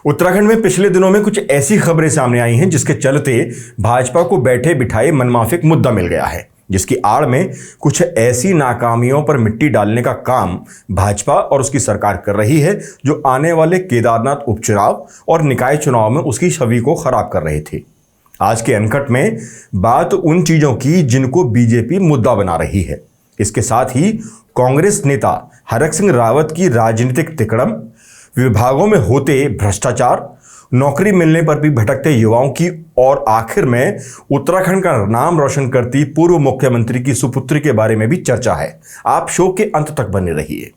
उत्तराखंड में पिछले दिनों में कुछ ऐसी खबरें सामने आई हैं जिसके चलते भाजपा को बैठे बिठाए मनमाफिक मुद्दा मिल गया है, जिसकी आड़ में कुछ ऐसी नाकामियों पर मिट्टी डालने का काम भाजपा और उसकी सरकार कर रही है जो आने वाले केदारनाथ उपचुनाव और निकाय चुनाव में उसकी छवि को खराब कर रहे थे। आज के अनकट में बात उन चीजों की जिनको बीजेपी मुद्दा बना रही है। इसके साथ ही कांग्रेस नेता हरक सिंह रावत की राजनीतिक तिकड़म, विभागों में होते भ्रष्टाचार, नौकरी मिलने पर भी भटकते युवाओं की और आखिर में उत्तराखंड का नाम रोशन करती पूर्व मुख्यमंत्री की सुपुत्री के बारे में भी चर्चा है। आप शो के अंत तक बने रहिए।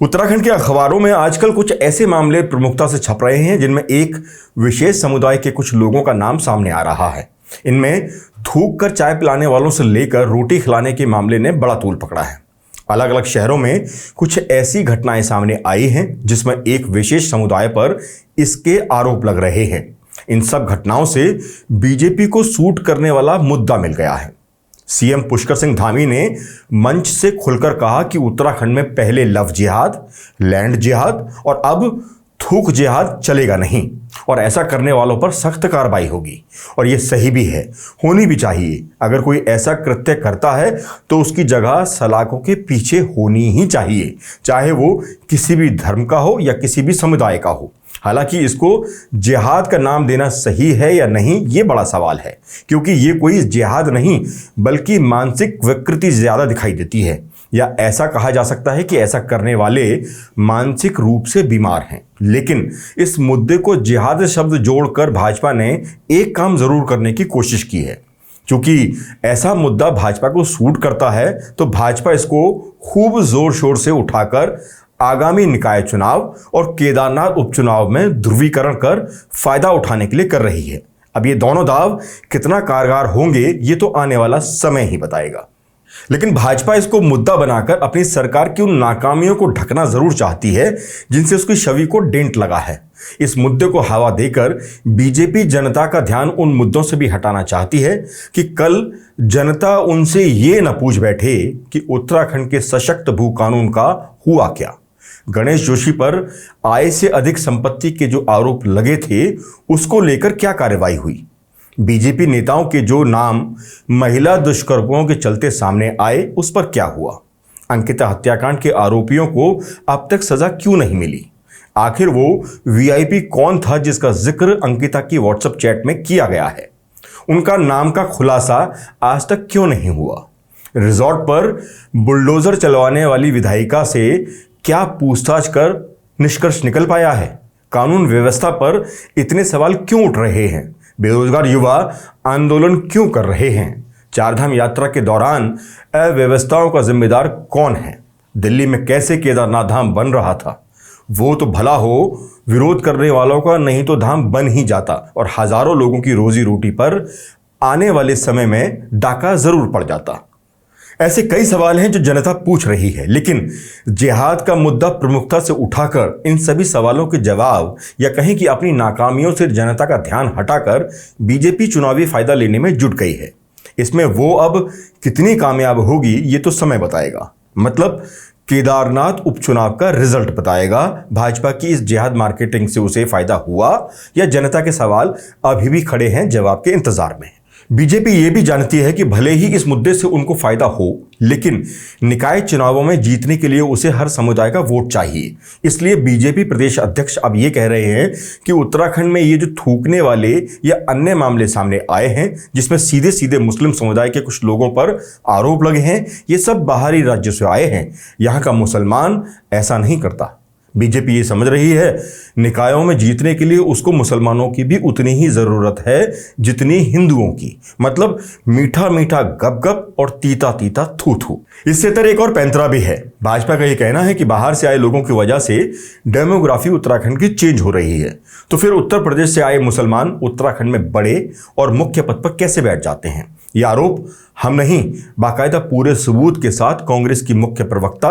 उत्तराखंड के अखबारों में आजकल कुछ ऐसे मामले प्रमुखता से छप रहे हैं जिनमें एक विशेष समुदाय के कुछ लोगों का नाम सामने आ रहा है। इनमें थूक कर चाय पिलाने वालों से लेकर रोटी खिलाने के मामले ने बड़ा तूल पकड़ा है। अलग अलग शहरों में कुछ ऐसी घटनाएं सामने आई हैं जिसमें एक विशेष समुदाय पर इसके आरोप लग रहे हैं। इन सब घटनाओं से बीजेपी को सूट करने वाला मुद्दा मिल गया है। सीएम पुष्कर सिंह धामी ने मंच से खुलकर कहा कि उत्तराखंड में पहले लव जिहाद, लैंड जिहाद और अब थूक जिहाद चलेगा नहीं और ऐसा करने वालों पर सख्त कार्रवाई होगी। और ये सही भी है, होनी भी चाहिए। अगर कोई ऐसा कृत्य करता है तो उसकी जगह सलाखों के पीछे होनी ही चाहिए, चाहे वो किसी भी धर्म का हो या किसी भी समुदाय का हो। हालांकि इसको जिहाद का नाम देना सही है या नहीं, ये बड़ा सवाल है, क्योंकि ये कोई जिहाद नहीं बल्कि मानसिक विकृति ज्यादा दिखाई देती है। या ऐसा कहा जा सकता है कि ऐसा करने वाले मानसिक रूप से बीमार हैं। लेकिन इस मुद्दे को जिहाद शब्द जोड़कर भाजपा ने एक काम जरूर करने की कोशिश की है। क्योंकि ऐसा मुद्दा भाजपा को सूट करता है तो भाजपा इसको खूब जोर शोर से उठाकर आगामी निकाय चुनाव और केदारनाथ उपचुनाव में ध्रुवीकरण कर फायदा उठाने के लिए कर रही है। अब ये दोनों दाव कितना कारगर होंगे ये तो आने वाला समय ही बताएगा। लेकिन भाजपा इसको मुद्दा बनाकर अपनी सरकार की उन नाकामियों को ढकना जरूर चाहती है जिनसे उसकी छवि को डेंट लगा है। इस मुद्दे को हवा देकर बीजेपी जनता का ध्यान उन मुद्दों से भी हटाना चाहती है कि कल जनता उनसे ये न पूछ बैठे कि उत्तराखंड के सशक्त भू कानून का हुआ क्या। गणेश जोशी पर आय से अधिक संपत्ति के जो आरोप लगे थे उसको लेकर क्या कार्रवाई हुई। बीजेपी नेताओं के जो नाम महिला दुष्कर्मों के चलते सामने आए उस पर क्या हुआ। अंकिता हत्याकांड के आरोपियों को अब तक सजा क्यों नहीं मिली। आखिर वो वीआईपी कौन था जिसका जिक्र अंकिता की व्हाट्सएप चैट में किया गया है। उनका नाम का खुलासा आज तक क्यों नहीं हुआ। रिजॉर्ट पर बुलडोजर चलवाने वाली विधायिका से क्या पूछताछ कर निष्कर्ष निकल पाया है। कानून व्यवस्था पर इतने सवाल क्यों उठ रहे हैं। बेरोजगार युवा आंदोलन क्यों कर रहे हैं। चारधाम यात्रा के दौरान अव्यवस्थाओं का जिम्मेदार कौन है। दिल्ली में कैसे केदारनाथ धाम बन रहा था। वो तो भला हो विरोध करने वालों का, नहीं तो धाम बन ही जाता और हजारों लोगों की रोजी रोटी पर आने वाले समय में डाका जरूर पड़ जाता। ऐसे कई सवाल हैं जो जनता पूछ रही है, लेकिन जिहाद का मुद्दा प्रमुखता से उठाकर इन सभी सवालों के जवाब या कहें कि अपनी नाकामियों से जनता का ध्यान हटाकर बीजेपी चुनावी फायदा लेने में जुट गई है। इसमें वो अब कितनी कामयाब होगी ये तो समय बताएगा। मतलब केदारनाथ उपचुनाव का रिजल्ट बताएगा भाजपा की इस जिहाद मार्केटिंग से उसे फायदा हुआ या जनता के सवाल अभी भी खड़े हैं जवाब के इंतजार में। बीजेपी ये भी जानती है कि भले ही इस मुद्दे से उनको फायदा हो, लेकिन निकाय चुनावों में जीतने के लिए उसे हर समुदाय का वोट चाहिए। इसलिए बीजेपी प्रदेश अध्यक्ष अब ये कह रहे हैं कि उत्तराखंड में ये जो थूकने वाले या अन्य मामले सामने आए हैं जिसमें सीधे सीधे मुस्लिम समुदाय के कुछ लोगों पर आरोप लगे हैं, ये सब बाहरी राज्यों से आए हैं। यहाँ का मुसलमान ऐसा नहीं करता। बीजेपी ये समझ रही है निकायों में जीतने के लिए उसको मुसलमानों की भी उतनी ही जरूरत है जितनी हिंदुओं की। मतलब मीठा मीठा गप गप और तीता तीता थू थू। इससे तरह एक और पैंतरा भी है। भाजपा का ये कहना है कि बाहर से आए लोगों की वजह से डेमोग्राफी उत्तराखंड की चेंज हो रही है, तो फिर उत्तर प्रदेश से आए मुसलमान उत्तराखंड में बड़े और मुख्य पद पर कैसे बैठ जाते हैं। यह आरोप हम नहीं, बाकायदा पूरे सबूत के साथ कांग्रेस की मुख्य प्रवक्ता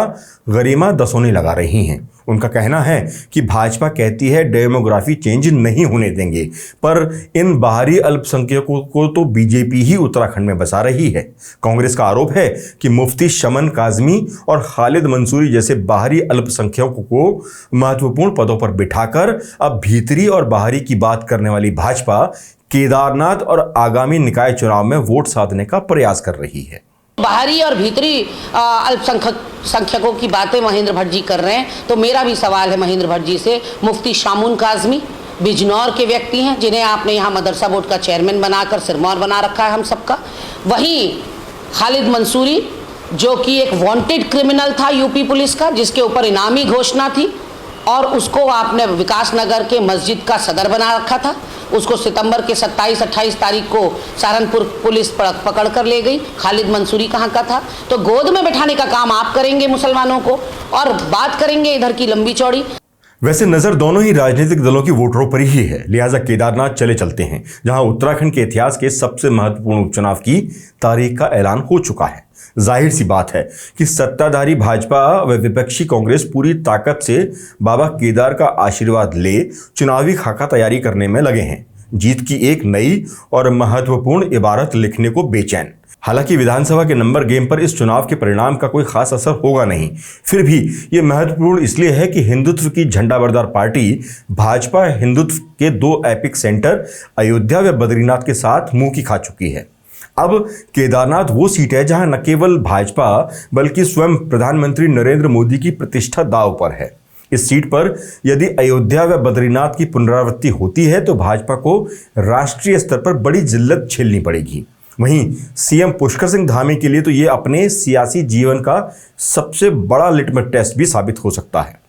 गरिमा दसोनी लगा रही हैं। उनका कहना है कि भाजपा कहती है डेमोग्राफी चेंज नहीं होने देंगे, पर इन बाहरी अल्पसंख्यकों को तो बीजेपी ही उत्तराखंड में बसा रही है। कांग्रेस का आरोप है कि मुफ्ती शमन काजमी और खालिद मंसूरी जैसे बाहरी अल्पसंख्यकों को महत्वपूर्ण पदों पर बिठाकर अब भीतरी और बाहरी की बात करने वाली भाजपा केदारनाथ और आगामी निकाय चुनाव में वोट साधने का प्रयास कर रही है। बाहरी और भीतरी अल्पसंख्यकों की बातें महेंद्र भट्ट जी कर रहे हैं, तो मेरा भी सवाल है महेंद्र भट्ट जी से। मुफ्ती शामुन काजमी बिजनौर के व्यक्ति हैं, जिन्हें आपने यहाँ मदरसा बोर्ड का चेयरमैन बनाकर सिरमौर बना रखा है हम सबका। वहीं खालिद मंसूरी जो कि एक वांटेड क्रिमिनल था यूपी पुलिस का, जिसके ऊपर इनामी घोषणा थी, और उसको आपने विकास नगर के मस्जिद का सदर बना रखा था। उसको सितंबर के 27-28 तारीख को सहारनपुर पुलिस पकड़ कर ले गई। खालिद मंसूरी कहाँ का था? तो गोद में बैठाने का काम आप करेंगे मुसलमानों को, और बात करेंगे इधर की लंबी चौड़ी। वैसे नजर दोनों ही राजनीतिक दलों की वोटरों पर ही है, लिहाजा केदारनाथ चलते हैं, जहां उत्तराखंड के इतिहास के सबसे महत्वपूर्ण उपचुनाव की तारीख का ऐलान हो चुका है। जाहिर सी बात है कि सत्ताधारी भाजपा व विपक्षी कांग्रेस पूरी ताकत से बाबा केदार का आशीर्वाद ले चुनावी खाका तैयारी करने में लगे हैं, जीत की एक नई और महत्वपूर्ण इबारत लिखने को बेचैन। हालांकि विधानसभा के नंबर गेम पर इस चुनाव के परिणाम का कोई खास असर होगा नहीं, फिर भी ये महत्वपूर्ण इसलिए है कि हिंदुत्व की झंडाबरदार पार्टी भाजपा हिंदुत्व के दो एपिक सेंटर अयोध्या व बद्रीनाथ के साथ मुंह की खा चुकी है। अब केदारनाथ वो सीट है जहां न केवल भाजपा बल्कि स्वयं प्रधानमंत्री नरेंद्र मोदी की प्रतिष्ठा दांव पर है। इस सीट पर यदि अयोध्या व बद्रीनाथ की पुनरावृत्ति होती है तो भाजपा को राष्ट्रीय स्तर पर बड़ी जिल्लत झेलनी पड़ेगी। वहीं सीएम पुष्कर सिंह धामी के लिए तो ये अपने सियासी जीवन का सबसे बड़ा लिटमस टेस्ट भी साबित हो सकता है।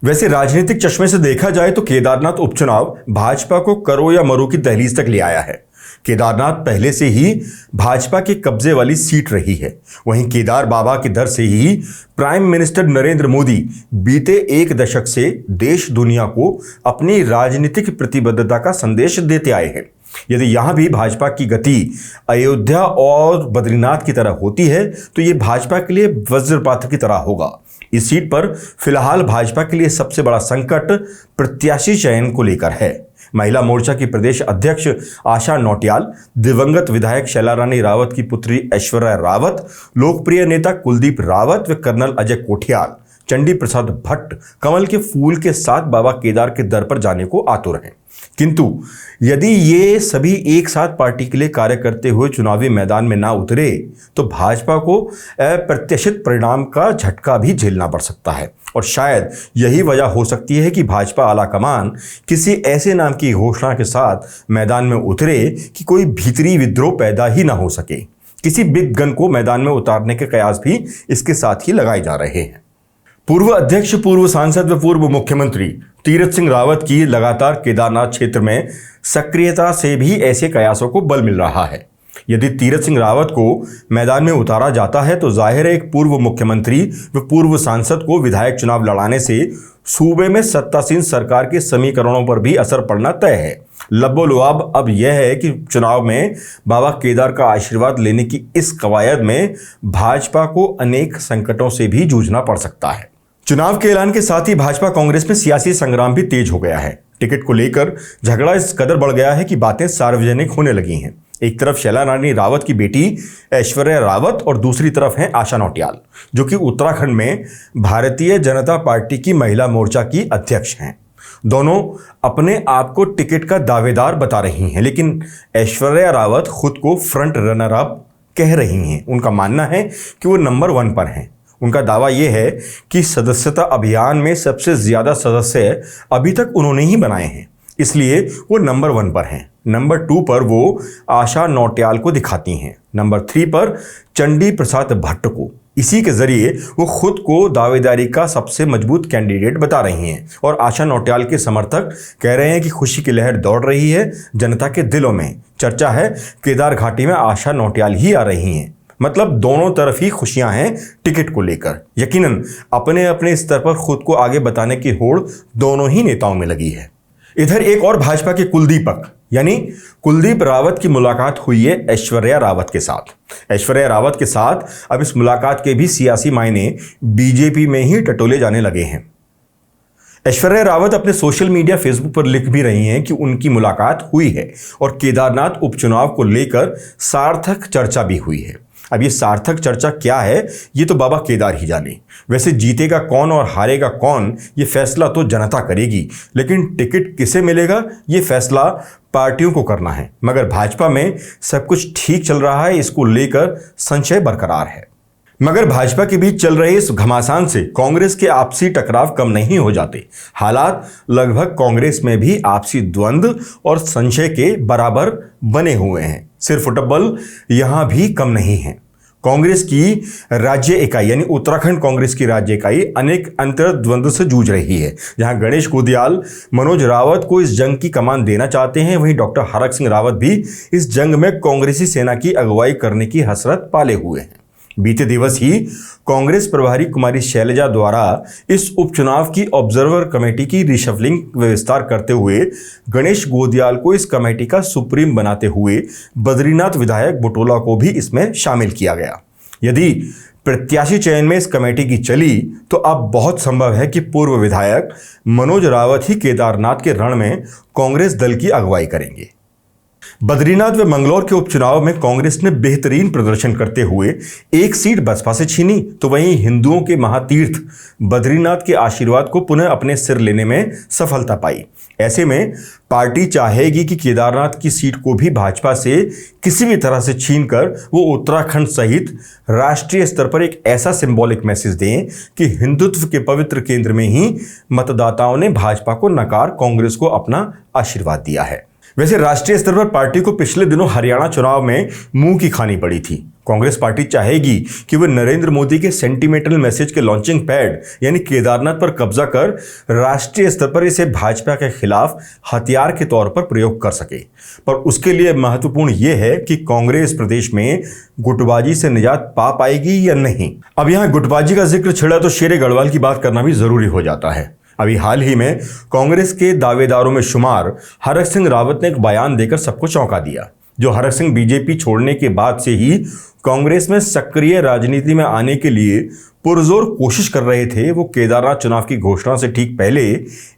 वैसे राजनीतिक चश्मे से देखा जाए तो केदारनाथ उपचुनाव भाजपा को करो या मरो की दहलीज तक ले आया है। केदारनाथ पहले से ही भाजपा के कब्जे वाली सीट रही है। वहीं केदार बाबा के दर से ही प्राइम मिनिस्टर नरेंद्र मोदी बीते एक दशक से देश दुनिया को अपनी राजनीतिक प्रतिबद्धता का संदेश देते आए हैं। यदि यहां भी भाजपा की गति अयोध्या और बद्रीनाथ की तरह होती है तो ये भाजपा के लिए वज्रपात की तरह होगा। इस सीट पर फिलहाल भाजपा के लिए सबसे बड़ा संकट प्रत्याशी चयन को लेकर है। महिला मोर्चा की प्रदेश अध्यक्ष आशा नौटियाल, दिवंगत विधायक शैला रानी रावत की पुत्री ऐश्वर्या रावत, लोकप्रिय नेता कुलदीप रावत व कर्नल अजय कोठियाल, चंडी प्रसाद भट्ट कमल के फूल के साथ बाबा केदार के दर पर जाने को आतुर हैं। किंतु यदि ये सभी एक साथ पार्टी के लिए कार्य करते हुए चुनावी मैदान में ना उतरे तो भाजपा को अप्रत्याशित परिणाम का झटका भी झेलना पड़ सकता है, और शायद यही वजह हो सकती है कि भाजपा आलाकमान किसी ऐसे नाम की घोषणा के साथ मैदान में उतरे कि कोई भीतरी विद्रोह पैदा ही ना हो सके। किसी बिग गन को मैदान में उतारने के कयास भी इसके साथ ही लगाए जा रहे हैं। पूर्व अध्यक्ष, पूर्व सांसद व पूर्व मुख्यमंत्री तीरथ सिंह रावत की लगातार केदारनाथ क्षेत्र में सक्रियता से भी ऐसे कयासों को बल मिल रहा है। यदि तीरथ सिंह रावत को मैदान में उतारा जाता है तो जाहिर है एक पूर्व मुख्यमंत्री व पूर्व सांसद को विधायक चुनाव लड़ाने से सूबे में सत्तासीन सरकार के समीकरणों पर भी असर पड़ना तय है। लबोलुआब अब यह है कि चुनाव में बाबा केदार का आशीर्वाद लेने की इस कवायद में भाजपा को अनेक संकटों से भी जूझना पड़ सकता है। चुनाव के ऐलान के साथ ही भाजपा कांग्रेस में सियासी संग्राम भी तेज हो गया है। टिकट को लेकर झगड़ा इस कदर बढ़ गया है कि बातें सार्वजनिक होने लगी हैं। एक तरफ शैला रानी रावत की बेटी ऐश्वर्या रावत और दूसरी तरफ हैं आशा नौटियाल, जो कि उत्तराखंड में भारतीय जनता पार्टी की महिला मोर्चा की अध्यक्ष हैं। दोनों अपने आप को टिकट का दावेदार बता रही हैं, लेकिन ऐश्वर्या रावत खुद को फ्रंट रनर अप कह रही हैं। उनका मानना है कि वो नंबर 1 पर हैं। उनका दावा यह है कि सदस्यता अभियान में सबसे ज्यादा सदस्य अभी तक उन्होंने ही बनाए हैं, इसलिए वो नंबर 1 पर हैं। नंबर 2 पर वो आशा नौटियाल को दिखाती हैं, नंबर 3 पर चंडी प्रसाद भट्ट को। इसी के जरिए वो खुद को दावेदारी का सबसे मजबूत कैंडिडेट बता रही हैं, और आशा नौटियाल के समर्थक कह रहे हैं कि खुशी की लहर दौड़ रही है जनता के दिलों में। चर्चा है केदार घाटी में आशा नौटियाल ही आ रही हैं, मतलब दोनों तरफ ही खुशियां हैं टिकट को लेकर। यकीनन अपने अपने स्तर पर खुद को आगे बताने की होड़ दोनों ही नेताओं में लगी है। इधर एक और भाजपा के कुलदीपक यानी कुलदीप रावत की मुलाकात हुई है ऐश्वर्या रावत के साथ। ऐश्वर्या रावत के साथ अब इस मुलाकात के भी सियासी मायने बीजेपी में ही टटोले जाने लगे हैं। ऐश्वर्या रावत अपने सोशल मीडिया फेसबुक पर लिख भी रही हैं कि उनकी मुलाकात हुई है और केदारनाथ उपचुनाव को लेकर सार्थक चर्चा भी हुई है। अब ये सार्थक चर्चा क्या है, ये तो बाबा केदार ही जाने। वैसे जीतेगा कौन और हारेगा कौन, ये फैसला तो जनता करेगी, लेकिन टिकट किसे मिलेगा ये फैसला पार्टियों को करना है। मगर भाजपा में सब कुछ ठीक चल रहा है, इसको लेकर संशय बरकरार है। मगर भाजपा के बीच चल रहे इस घमासान से कांग्रेस के आपसी टकराव कम नहीं हो जाते। हालात लगभग कांग्रेस में भी आपसी द्वंद्व और संशय के बराबर बने हुए हैं। सिर फुटबॉल यहां भी कम नहीं है। कांग्रेस की राज्य इकाई यानी उत्तराखंड कांग्रेस की राज्य इकाई अनेक अंतर्द्वंद्व से जूझ रही है। जहां गणेश गोदियाल मनोज रावत को इस जंग की कमान देना चाहते हैं, वहीं डॉक्टर हरक सिंह रावत भी इस जंग में कांग्रेसी सेना की अगुवाई करने की हसरत पाले हुए हैं। बीते दिवस ही कांग्रेस प्रभारी कुमारी शैलजा द्वारा इस उपचुनाव की ऑब्जर्वर कमेटी की रिशफलिंग व विस्तार करते हुए गणेश गोदियाल को इस कमेटी का सुप्रीम बनाते हुए बद्रीनाथ विधायक बुटोला को भी इसमें शामिल किया गया। यदि प्रत्याशी चयन में इस कमेटी की चली तो अब बहुत संभव है कि पूर्व विधायक मनोज रावत ही केदारनाथ के रण में कांग्रेस दल की अगुवाई करेंगे। बद्रीनाथ व मंगलौर के उपचुनाव में कांग्रेस ने बेहतरीन प्रदर्शन करते हुए एक सीट बसपा से छीनी, तो वहीं हिंदुओं के महातीर्थ बद्रीनाथ के आशीर्वाद को पुनः अपने सिर लेने में सफलता पाई। ऐसे में पार्टी चाहेगी कि केदारनाथ की सीट को भी भाजपा से किसी भी तरह से छीनकर वो उत्तराखंड सहित राष्ट्रीय स्तर पर एक ऐसा सिंबॉलिक मैसेज दें कि हिंदुत्व के पवित्र केंद्र में ही मतदाताओं ने भाजपा को नकार कांग्रेस को अपना आशीर्वाद दिया है। वैसे राष्ट्रीय स्तर पर पार्टी को पिछले दिनों हरियाणा चुनाव में मुंह की खानी पड़ी थी। कांग्रेस पार्टी चाहेगी कि वह नरेंद्र मोदी के सेंटिमेंटल मैसेज के लॉन्चिंग पैड यानी केदारनाथ पर कब्जा कर राष्ट्रीय स्तर पर इसे भाजपा के खिलाफ हथियार के तौर पर प्रयोग कर सके। पर उसके लिए महत्वपूर्ण यह है कि कांग्रेस प्रदेश में गुटबाजी से निजात पा पाएगी या नहीं। अब यहां गुटबाजी का जिक्र छिड़ा तो शेरे गढ़वाल की बात करना भी जरूरी हो जाता है। अभी हाल ही में कांग्रेस के दावेदारों में शुमार हरक सिंह रावत ने एक बयान देकर सबको चौंका दिया। जो हरक सिंह बीजेपी छोड़ने के बाद से ही कांग्रेस में सक्रिय राजनीति में आने के लिए पुरजोर कोशिश कर रहे थे, वो केदारनाथ चुनाव की घोषणा से ठीक पहले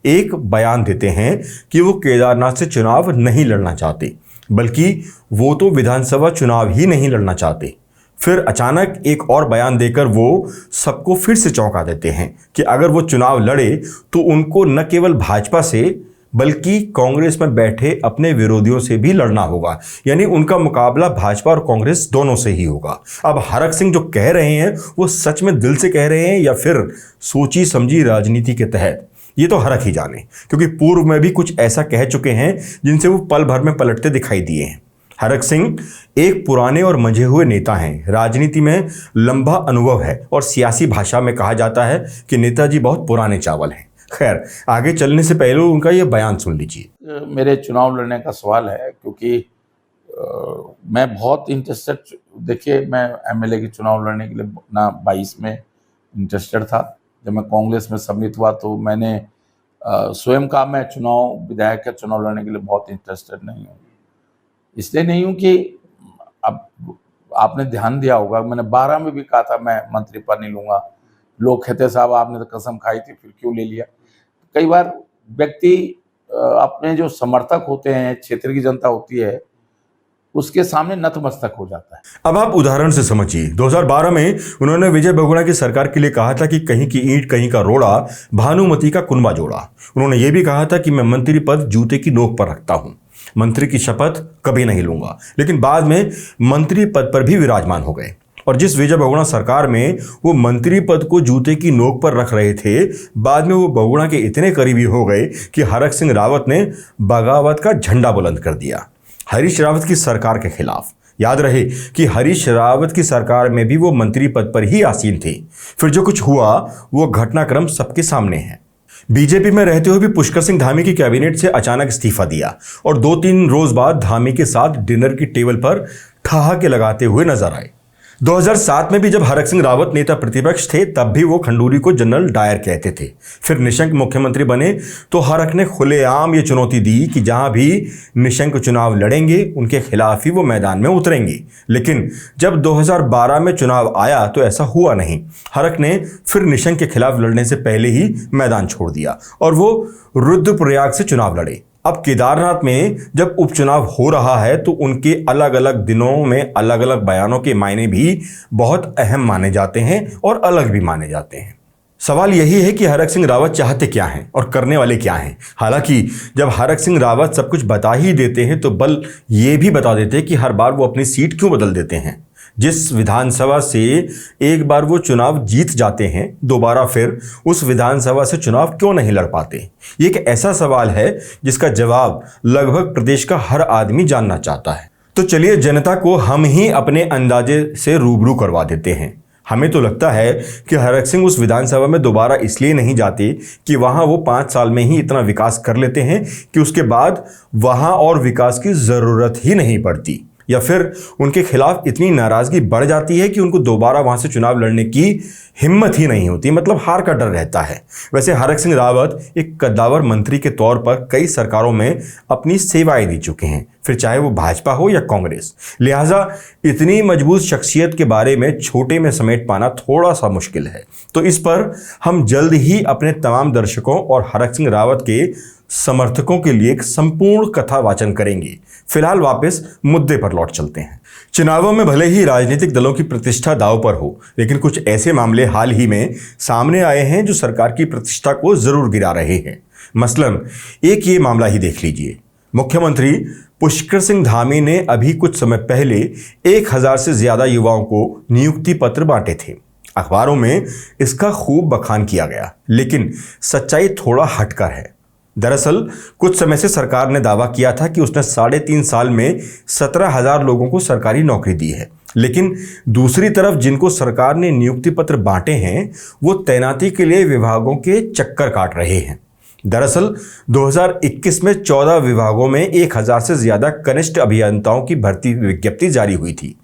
एक बयान देते हैं कि वो केदारनाथ से चुनाव नहीं लड़ना चाहते, बल्कि वो तो विधानसभा चुनाव ही नहीं लड़ना चाहते। फिर अचानक एक और बयान देकर वो सबको फिर से चौंका देते हैं कि अगर वो चुनाव लड़े तो उनको न केवल भाजपा से बल्कि कांग्रेस में बैठे अपने विरोधियों से भी लड़ना होगा, यानी उनका मुकाबला भाजपा और कांग्रेस दोनों से ही होगा। अब हरक सिंह जो कह रहे हैं वो सच में दिल से कह रहे हैं या फिर सोची समझी राजनीति के तहत, ये तो हरक ही जाने, क्योंकि पूर्व में भी कुछ ऐसा कह चुके हैं जिनसे वो पल भर में पलटते दिखाई दिए हैं। हरक सिंह एक पुराने और मंझे हुए नेता हैं, राजनीति में लंबा अनुभव है और सियासी भाषा में कहा जाता है कि नेताजी बहुत पुराने चावल हैं। खैर, आगे चलने से पहले उनका यह बयान सुन लीजिए। मेरे चुनाव लड़ने का सवाल है क्योंकि मैं बहुत इंटरेस्टेड, देखिए मैं एमएलए के चुनाव लड़ने के लिए ना 22 में इंटरेस्टेड था। जब मैं कांग्रेस में सम्मिलित हुआ तो मैंने स्वयं कहा मैं विधायक का चुनाव लड़ने के लिए बहुत इंटरेस्टेड नहीं हूँ। इसलिए नहीं हूँ कि अब आपने ध्यान दिया होगा, मैंने 12 में भी कहा था मैं मंत्री पद नहीं लूँगा। लोग कहते साहब आपने तो कसम खाई थी फिर क्यों ले लिया। कई बार व्यक्ति अपने जो समर्थक होते हैं, क्षेत्र की जनता होती है, उसके सामने नतमस्तक हो जाता है। अब आप उदाहरण से समझिए, 2012 में उन्होंने विजय बहुगुणा की सरकार के लिए कहा था कि कहीं की ईंट कहीं का रोड़ा, भानुमति का कुनबा जोड़ा। उन्होंने ये भी कहा था कि मैं मंत्री पद जूते की नोक पर रखता हूं, मंत्री की शपथ कभी नहीं लूंगा। लेकिन बाद में मंत्री पद पर भी विराजमान हो गए और जिस विजय बहुगुणा सरकार में वो मंत्री पद को जूते की नोक पर रख रहे थे, बाद में वो बहुगुणा के इतने करीबी हो गए कि हरक सिंह रावत ने बगावत का झंडा बुलंद कर दिया हरीश रावत की सरकार के खिलाफ। याद रहे कि हरीश रावत की सरकार में भी वो मंत्री पद पर ही आसीन थे। फिर जो कुछ हुआ वो घटनाक्रम सबके सामने है। बीजेपी में रहते हुए भी पुष्कर सिंह धामी की कैबिनेट से अचानक इस्तीफा दिया और 2-3 रोज बाद धामी के साथ डिनर की टेबल पर ठहाके लगाते हुए नजर आए। 2007 में भी जब हरक सिंह रावत नेता प्रतिपक्ष थे तब भी वो खंडूरी को जनरल डायर कहते थे। फिर निशंक मुख्यमंत्री बने तो हरक ने खुलेआम ये चुनौती दी कि जहां भी निशंक चुनाव लड़ेंगे उनके खिलाफ ही वो मैदान में उतरेंगे। लेकिन जब 2012 में चुनाव आया तो ऐसा हुआ नहीं। हरक ने फिर निशंक के खिलाफ लड़ने से पहले ही मैदान छोड़ दिया और वो रुद्रप्रयाग से चुनाव लड़े। अब केदारनाथ में जब उपचुनाव हो रहा है तो उनके अलग अलग दिनों में अलग अलग बयानों के मायने भी बहुत अहम माने जाते हैं और अलग भी माने जाते हैं। सवाल यही है कि हरक सिंह रावत चाहते क्या हैं और करने वाले क्या हैं। हालांकि जब हरक सिंह रावत सब कुछ बता ही देते हैं तो बल ये भी बता देते हैं कि हर बार वो अपनी सीट क्यों बदल देते हैं। जिस विधानसभा से एक बार वो चुनाव जीत जाते हैं दोबारा फिर उस विधानसभा से चुनाव क्यों नहीं लड़ पाते। ये एक ऐसा सवाल है जिसका जवाब लगभग प्रदेश का हर आदमी जानना चाहता है। तो चलिए जनता को हम ही अपने अंदाजे से रूबरू करवा देते हैं। हमें तो लगता है कि हरक सिंह उस विधानसभा में दोबारा इसलिए नहीं जाते कि वहां वो 5 साल में ही इतना विकास कर लेते हैं कि उसके बाद वहां और विकास की ज़रूरत ही नहीं पड़ती, या फिर उनके खिलाफ इतनी नाराज़गी बढ़ जाती है कि उनको दोबारा वहां से चुनाव लड़ने की हिम्मत ही नहीं होती, मतलब हार का डर रहता है। वैसे हरक सिंह रावत एक कद्दावर मंत्री के तौर पर कई सरकारों में अपनी सेवाएं दी चुके हैं, फिर चाहे वो भाजपा हो या कांग्रेस। लिहाजा इतनी मजबूत शख्सियत के बारे में छोटे में समेट पाना थोड़ा सा मुश्किल है। तो इस पर हम जल्द ही अपने तमाम दर्शकों और हरक सिंह रावत के समर्थकों के लिए एक संपूर्ण कथा वाचन करेंगे। फिलहाल वापस मुद्दे पर लौट चलते हैं। चुनावों में भले ही राजनीतिक दलों की प्रतिष्ठा दांव पर हो, लेकिन कुछ ऐसे मामले हाल ही में सामने आए हैं जो सरकार की प्रतिष्ठा को जरूर गिरा रहे हैं। मसलन एक ये मामला ही देख लीजिए। मुख्यमंत्री पुष्कर सिंह धामी ने अभी कुछ समय पहले 1000 से ज्यादा युवाओं को नियुक्ति पत्र बांटे थे। अखबारों में इसका खूब बखान किया गया, लेकिन सच्चाई थोड़ा हटकर है। दरअसल कुछ समय से सरकार ने दावा किया था कि उसने 3.5 साल में 17,000 लोगों को सरकारी नौकरी दी है, लेकिन दूसरी तरफ जिनको सरकार ने नियुक्ति पत्र बांटे हैं वो तैनाती के लिए विभागों के चक्कर काट रहे हैं। दरअसल 2021 में 14 विभागों में 1000 से ज्यादा कनिष्ठ अभियंताओं की भर्ती विज्ञप्ति जारी हुई थी।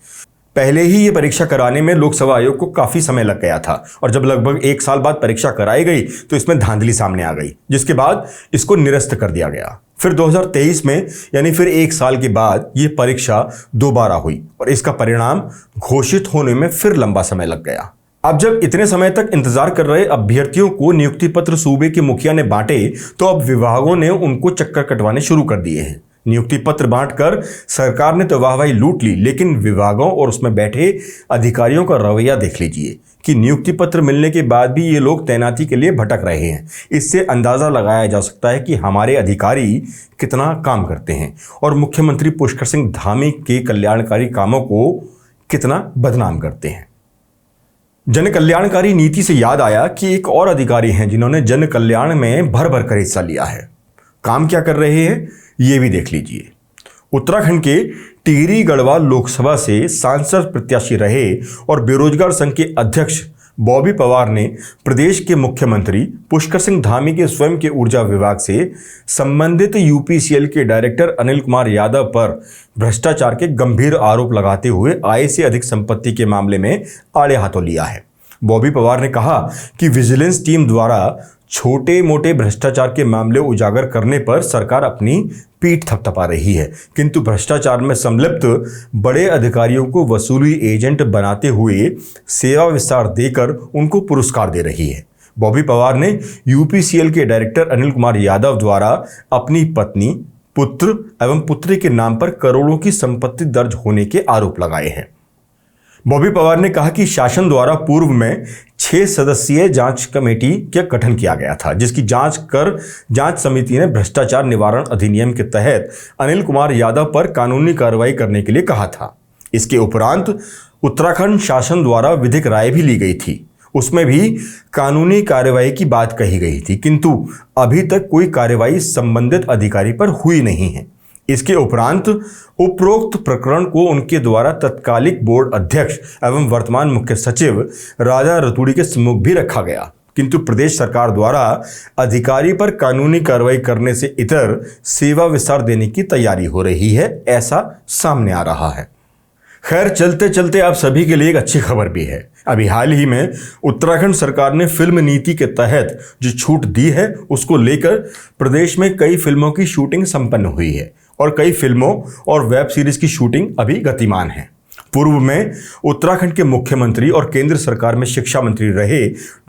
पहले ही ये परीक्षा कराने में लोकसभा आयोग को काफी समय लग गया था और जब लगभग 1 साल बाद परीक्षा कराई गई तो इसमें धांधली सामने आ गई, जिसके बाद इसको निरस्त कर दिया गया। फिर 2023 में यानी फिर 1 साल के बाद ये परीक्षा दोबारा हुई और इसका परिणाम घोषित होने में फिर लंबा समय लग गया। अब जब इतने समय तक इंतजार कर रहे अभ्यर्थियों को नियुक्ति पत्र सूबे के मुखिया ने बांटे तो अब विभागों ने उनको चक्कर कटवाने शुरू कर दिए हैं। नियुक्ति पत्र बांटकर सरकार ने तो वाहवाही लूट ली, लेकिन विभागों और उसमें बैठे अधिकारियों का रवैया देख लीजिए कि नियुक्ति पत्र मिलने के बाद भी ये लोग तैनाती के लिए भटक रहे हैं। इससे अंदाजा लगाया जा सकता है कि हमारे अधिकारी कितना काम करते हैं और मुख्यमंत्री पुष्कर सिंह धामी के कल्याणकारी कामों को कितना बदनाम करते हैं। जन कल्याणकारी नीति से याद आया कि एक और अधिकारी हैं जिन्होंने जन कल्याण में भर भर कर हिस्सा लिया है। काम क्या कर रहे हैं ये भी देख लीजिए। उत्तराखंड के टिहरी गढ़वाल लोकसभा से सांसद प्रत्याशी रहे और बेरोजगार संघ के अध्यक्ष बॉबी पवार ने प्रदेश के मुख्यमंत्री पुष्कर सिंह धामी के स्वयं के ऊर्जा विभाग से संबंधित यूपीसीएल के डायरेक्टर अनिल कुमार यादव पर भ्रष्टाचार के गंभीर आरोप लगाते हुए आय से अधिक संपत्ति के मामले में आड़े हाथों लिया है। बॉबी पवार ने कहा कि विजिलेंस टीम द्वारा छोटे मोटे भ्रष्टाचार के मामले उजागर करने पर सरकार अपनी पीठ थपथपा रही है, किंतु भ्रष्टाचार में संलिप्त बड़े अधिकारियों को वसूली एजेंट बनाते हुए सेवा विस्तार देकर उनको पुरस्कार दे रही है। बॉबी पवार ने यूपीसीएल के डायरेक्टर अनिल कुमार यादव द्वारा अपनी पत्नी, पुत्र एवं पुत्री के नाम पर करोड़ों की संपत्ति दर्ज होने के आरोप लगाए हैं। बॉबी पवार ने कहा कि शासन द्वारा पूर्व में 6 सदस्यीय जांच कमेटी का गठन किया गया था, जिसकी जांच कर जांच समिति ने भ्रष्टाचार निवारण अधिनियम के तहत अनिल कुमार यादव पर कानूनी कार्रवाई करने के लिए कहा था। इसके उपरांत उत्तराखंड शासन द्वारा विधिक राय भी ली गई थी, उसमें भी कानूनी कार्रवाई की बात कही गई थी, किंतु अभी तक कोई कार्रवाई संबंधित अधिकारी पर हुई नहीं है। इसके उपरांत उपरोक्त प्रकरण को उनके द्वारा तत्कालिक बोर्ड अध्यक्ष एवं वर्तमान मुख्य सचिव राजा रतूड़ी के सम्मुख भी रखा गया, किंतु प्रदेश सरकार द्वारा अधिकारी पर कानूनी कार्रवाई करने से इतर सेवा विस्तार देने की तैयारी हो रही है, ऐसा सामने आ रहा है। खैर, चलते चलते आप सभी के लिए एक अच्छी खबर भी है। अभी हाल ही में उत्तराखंड सरकार ने फिल्म नीति के तहत जो छूट दी है उसको लेकर प्रदेश में कई फिल्मों की शूटिंग संपन्न हुई है और कई फिल्मों और वेब सीरीज की शूटिंग अभी गतिमान है। पूर्व में उत्तराखंड के मुख्यमंत्री और केंद्र सरकार में शिक्षा मंत्री रहे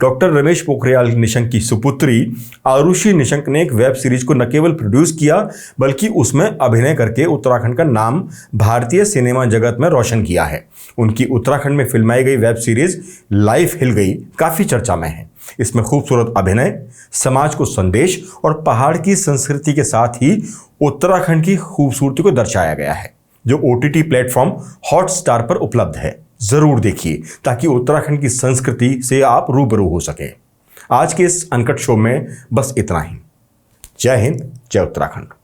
डॉक्टर रमेश पोखरियाल निशंक की सुपुत्री आरुषि निशंक ने एक वेब सीरीज को न केवल प्रोड्यूस किया बल्कि उसमें अभिनय करके उत्तराखंड का नाम भारतीय सिनेमा जगत में रोशन किया है। उनकी उत्तराखंड में फिल्माई गई वेब सीरीज लाइफ हिल गई काफ़ी चर्चा में है। इसमें खूबसूरत अभिनय, समाज को संदेश और पहाड़ की संस्कृति के साथ ही उत्तराखंड की खूबसूरती को दर्शाया गया है, जो OTT प्लेटफॉर्म हॉटस्टार पर उपलब्ध है। जरूर देखिए ताकि उत्तराखंड की संस्कृति से आप रूबरू हो सके। आज के इस अनकट शो में बस इतना ही। जय हिंद, जय उत्तराखंड।